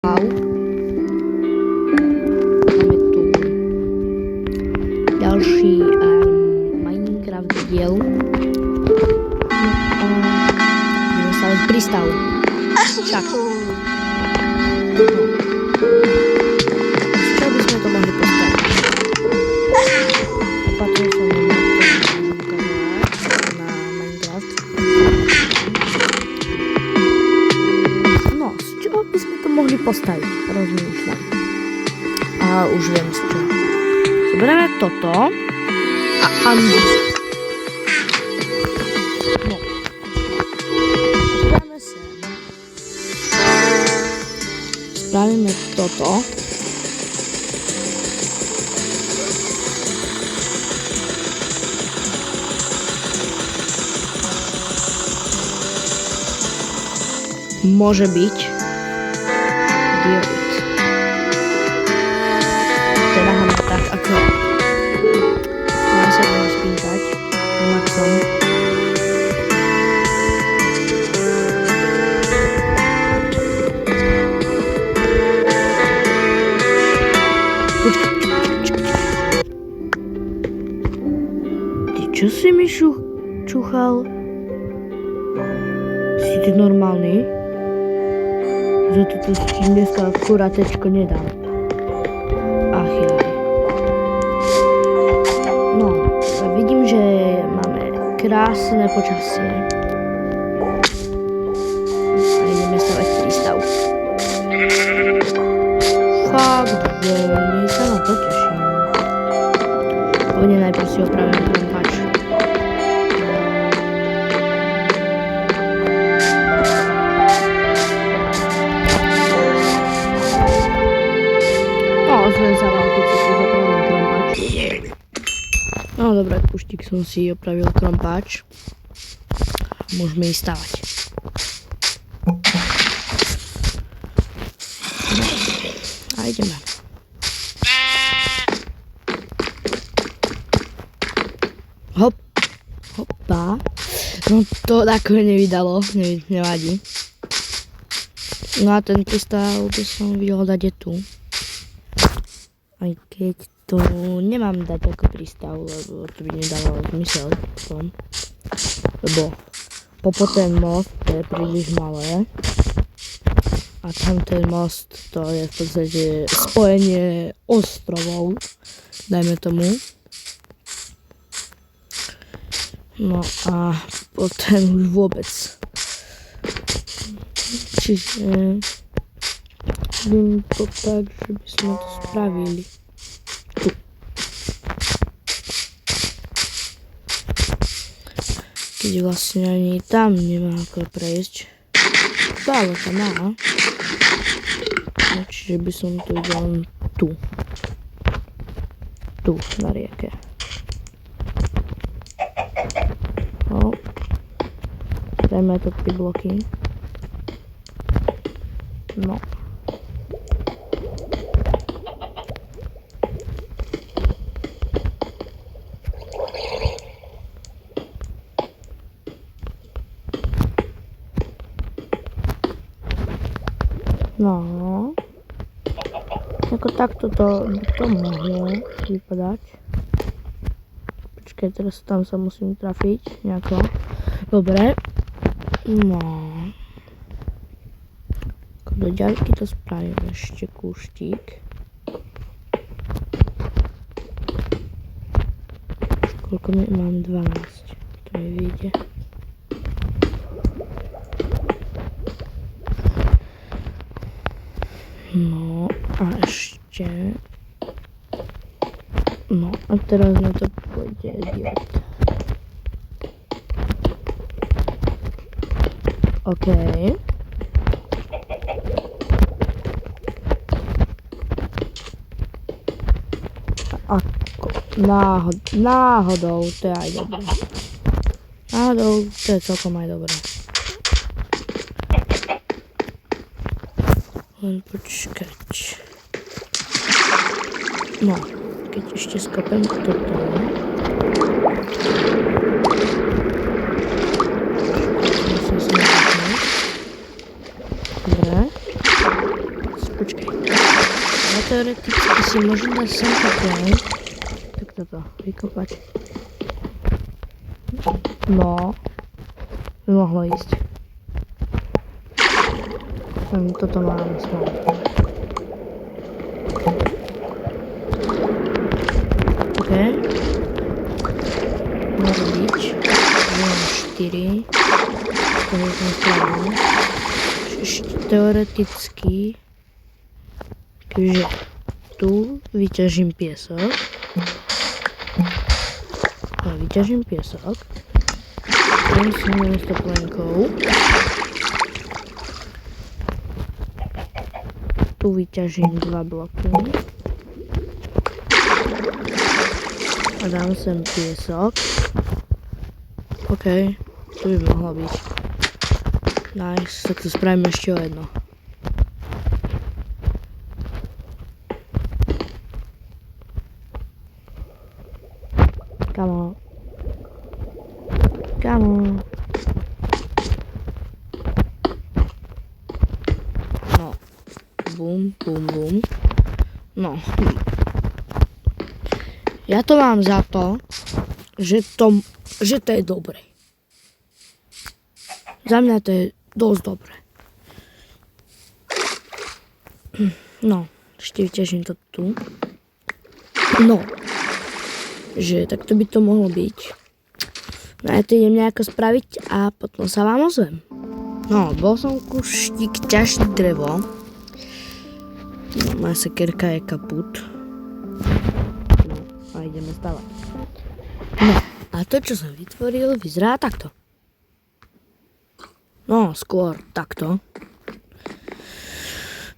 Máme tu ďalší Minecraft diel. Ideme stavať prístav. Však. Z čoho by sme to mohli postaviť? Opatrne som na Minecraft. No, z čoho by sme to mohli postaviť? Rozmýšľam. A už viem z čoho. Zoberieme toto a Andy. No. Dáme sem. Spravíme toto. Môže byť diorit. Teda ho tak ako mám sa budem spýtať maxom. Ty čo si mi čuchal? Si ty normálny? Že toto si dneska kuratečko nedám. Ach jaj. No, vidím, že máme krásne počasie. A ideme stavať prístav. Fakt, veľmi sa na to teším. Poďme najprv si opravím krompáč. Ozvem sa vám, keď si tu opravím krompáč. No dobré, Kuštík, som si opravil krompáč. Môžeme ísť stavať. A ideme. Hop. Hopa. No to tako nevydalo, nevadí. No a ten prístav by som videl dať je tu. Aj keď to nemám dať ako prístav, lebo to by nedávalo zmysel potom. Lebo popo ten most to je príliš malé. A tam ten most to je v podstate spojenie ostrovov, dajme tomu. No a potom už vôbec. Čiže vidím to tak, že by sme to spravili. Tu. Keď vlastne ani tam nemá ako prejsť. Ale tam má. No, čiže by som to videl tu. Tu, na rieke. No. Dajme to 3 bloky. No. No, ako takto to mohlo vypadať. Počkaj, teraz tam sa musím trafiť nejako. Dobre. No. Ako do ďalky to spravím ešte Kuštík. Koľko mám? 12. To mi vyjde. No a ešte. No a teraz na to pôjde diod. OK. Ako? Náhodou, to je aj dobré. Náhodou, to je celkom aj dobré. Len počkať. No, keď ešte skopem toto. Musím si náhodnúť. Dobre. Počkej. Ja teoreticky si môžem dať sem takhle. Tak toto, vykopať. No. By mohlo ísť. Len toto mám smol. OK. Môže byť. Mám 4. To je ten správny. Ešte teoreticky. Takže tu vyťažím piesok. No, vyťažím piesok. Tam si namiesto plenkou. Tu vyťažím 2 bloky. A dám sem piesok. OK, tu by mohlo byť. Nice, tak to spravím ešte o jedno. Come on. Come on. No. Bum, bum, bum. No. Ja to mám za to, že to je dobré. Za mňa to je dosť dobré. No, ešte vyťažím to tu. No. Že takto by to mohlo byť. No ja to idem nejako spraviť a potom sa vám ozvem. No, bol som kuštík ťažiť drevo. No, moja sekerka je kaput. No, a ideme stavať. No, a to, čo som vytvoril, vyzerá takto. No, skôr takto.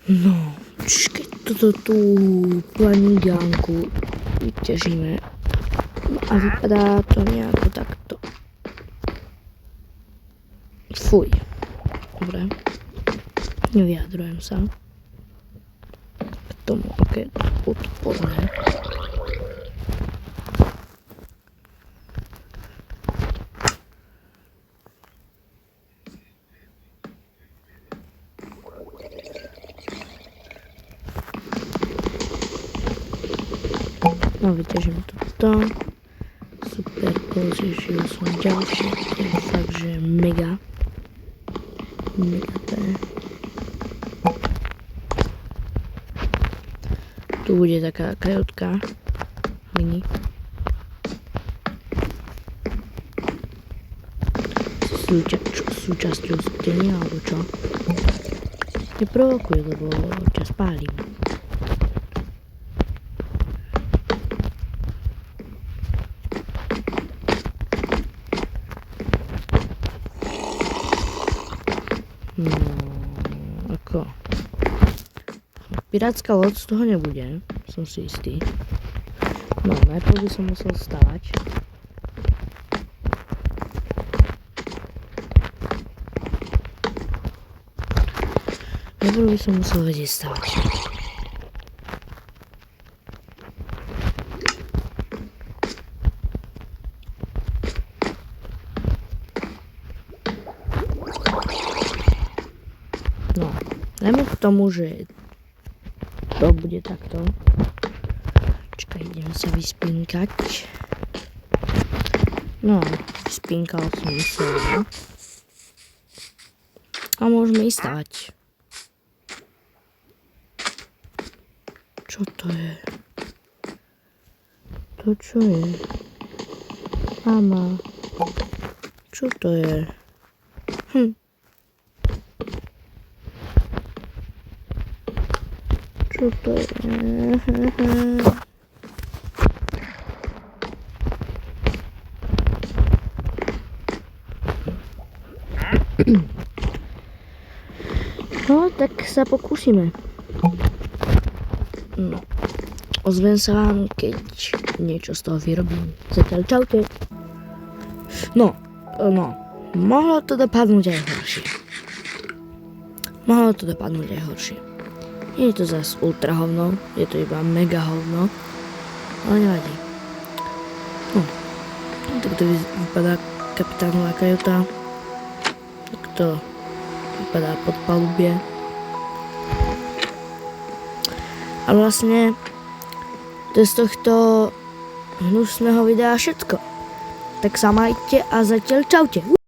No, keď toto tú planigánku vyťažíme. No a vypadá to nejako takto. Fuj. Dobre. Nevyjadrujem sa. K tomu, aké je to odporné. No, vyťažím toto. Super, použil som ďalšie. To je fakt, že mega. Mega to je. Tu bude taká kajutka. Mini. Súčasťou steny, alebo čo? Neprovokuj, lebo ťa spálim. No, ako? Pirátska loď z toho nebude, som si istý. No, najprv by som musel stavať. Najprv by som musel vedieť stavať. No, najmä k tomu, že to bude takto. Čakaj, ideme sa vyspinkať. No, vyspinkal som sa. A môžeme ísť stavať. Čo to je? To čo je? Mama. Čo to je? Čo to je? No, tak sa pokúsime. No. Ozvem sa vám, keď niečo z toho vyrobím. Zatiaľ čaute. No. Mohlo to dopadnúť aj horšie. Nie je to zas ultra hovno, je to iba mega hovno, ale nevadí. No, takto vypadá kapitánová kajuta, takto vypadá podpalubie. A vlastne to je z tohto hnusného videa všetko. Tak sa majte a zatiaľ čaute.